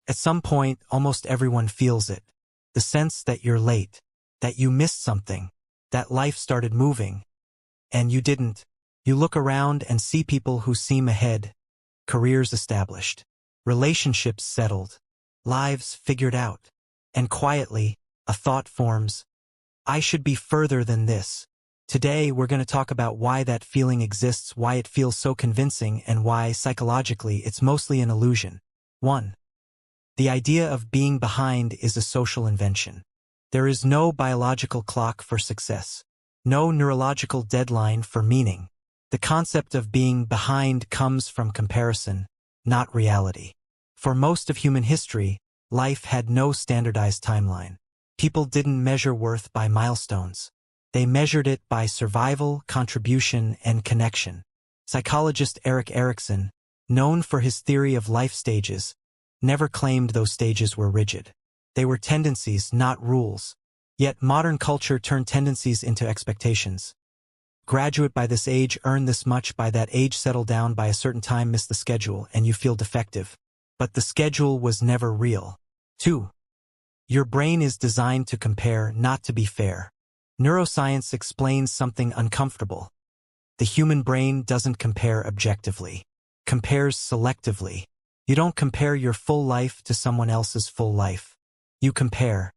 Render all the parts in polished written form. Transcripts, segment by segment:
At some point, almost everyone feels it. The sense that you're late, that you missed something, that life started moving, and you didn't. You look around and see people who seem ahead, careers established, relationships settled, lives figured out. And quietly, a thought forms, I should be further than this. Today, we're going to talk about why that feeling exists, why it feels so convincing, and why, psychologically, it's mostly an illusion. 1. The idea of being behind is a social invention. There is no biological clock for success, no neurological deadline for meaning. The concept of being behind comes from comparison, not reality. For most of human history, life had no standardized timeline. People didn't measure worth by milestones. They measured it by survival, contribution, and connection. Psychologist Erik Erikson, known for his theory of life stages, never claimed those stages were rigid. They were tendencies, not rules. Yet modern culture turned tendencies into expectations. Graduate by this age, earn this much by that age, settle down by a certain time, miss the schedule, and you feel defective. But the schedule was never real. 2. Your brain is designed to compare, not to be fair. Neuroscience explains something uncomfortable. The human brain doesn't compare objectively, compares selectively. You don't compare your full life to someone else's full life. You compare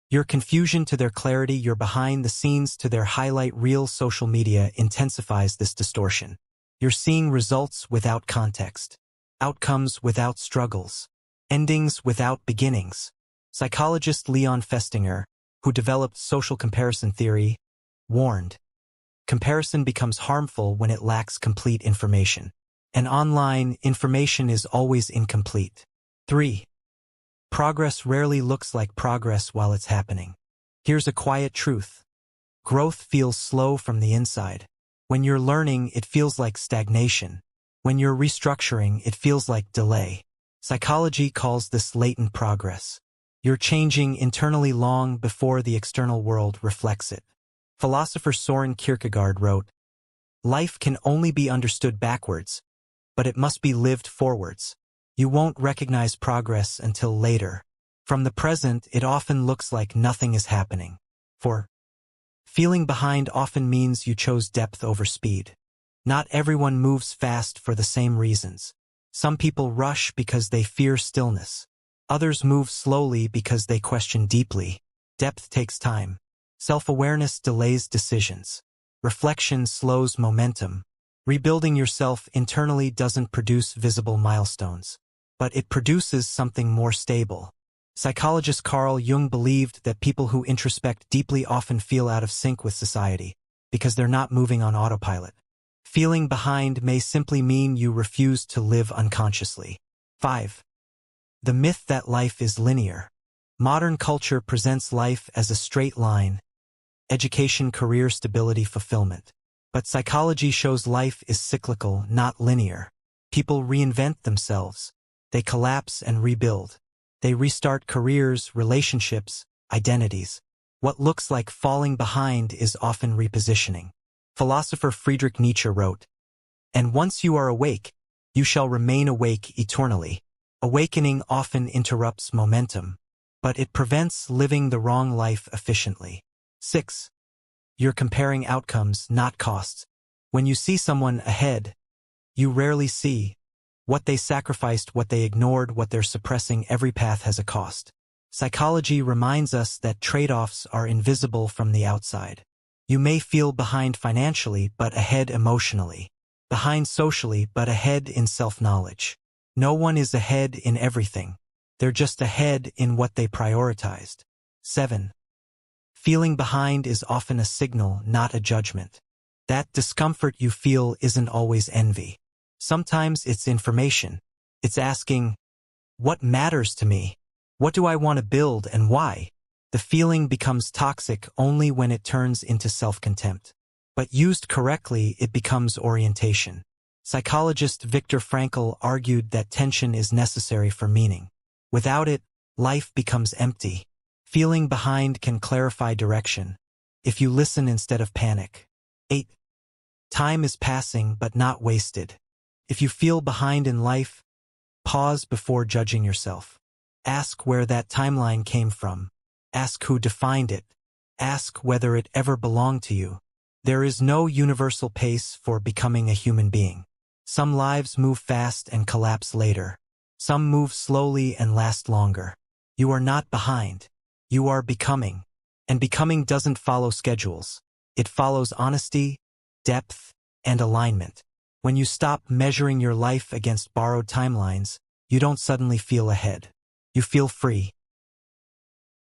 your confusion to their clarity, your behind the scenes to their highlight reel. Social media intensifies this distortion. You're seeing results without context, outcomes without struggles, endings without beginnings. Psychologist Leon Festinger, who developed social comparison theory, warned, comparison becomes harmful when it lacks complete information. And online, information is always incomplete. 3. Progress rarely looks like progress while it's happening. Here's a quiet truth. Growth feels slow from the inside. When you're learning, it feels like stagnation. When you're restructuring, it feels like delay. Psychology calls this latent progress. You're changing internally long before the external world reflects it. Philosopher Soren Kierkegaard wrote, life can only be understood backwards, but it must be lived forwards. You won't recognize progress until later. From the present, it often looks like nothing is happening. 4. Feeling behind often means you chose depth over speed. Not everyone moves fast for the same reasons. Some people rush because they fear stillness. Others move slowly because they question deeply. Depth takes time. Self-awareness delays decisions. Reflection slows momentum. Rebuilding yourself internally doesn't produce visible milestones, but it produces something more stable. Psychologist Carl Jung believed that people who introspect deeply often feel out of sync with society, because they're not moving on autopilot. Feeling behind may simply mean you refuse to live unconsciously. 5. The myth that life is linear. Modern culture presents life as a straight line: education, career, stability, fulfillment. But psychology shows life is cyclical, not linear. People reinvent themselves. They collapse and rebuild. They restart careers, relationships, identities. What looks like falling behind is often repositioning. Philosopher Friedrich Nietzsche wrote, and once you are awake, you shall remain awake eternally. Awakening often interrupts momentum, but it prevents living the wrong life efficiently. 6. You're comparing outcomes, not costs. When you see someone ahead, you rarely see what they sacrificed, what they ignored, what they're suppressing. Every path has a cost. Psychology reminds us that trade-offs are invisible from the outside. You may feel behind financially, but ahead emotionally. Behind socially, but ahead in self-knowledge. No one is ahead in everything. They're just ahead in what they prioritized. 7. Feeling behind is often a signal, not a judgment. That discomfort you feel isn't always envy. Sometimes it's information. It's asking, what matters to me? What do I want to build and why? The feeling becomes toxic only when it turns into self-contempt. But used correctly, it becomes orientation. Psychologist Viktor Frankl argued that tension is necessary for meaning. Without it, life becomes empty. Feeling behind can clarify direction, if you listen instead of panic. 8. Time is passing but not wasted. If you feel behind in life, pause before judging yourself. Ask where that timeline came from. Ask who defined it. Ask whether it ever belonged to you. There is no universal pace for becoming a human being. Some lives move fast and collapse later. Some move slowly and last longer. You are not behind. You are becoming. And becoming doesn't follow schedules. It follows honesty, depth, and alignment. When you stop measuring your life against borrowed timelines, you don't suddenly feel ahead. You feel free.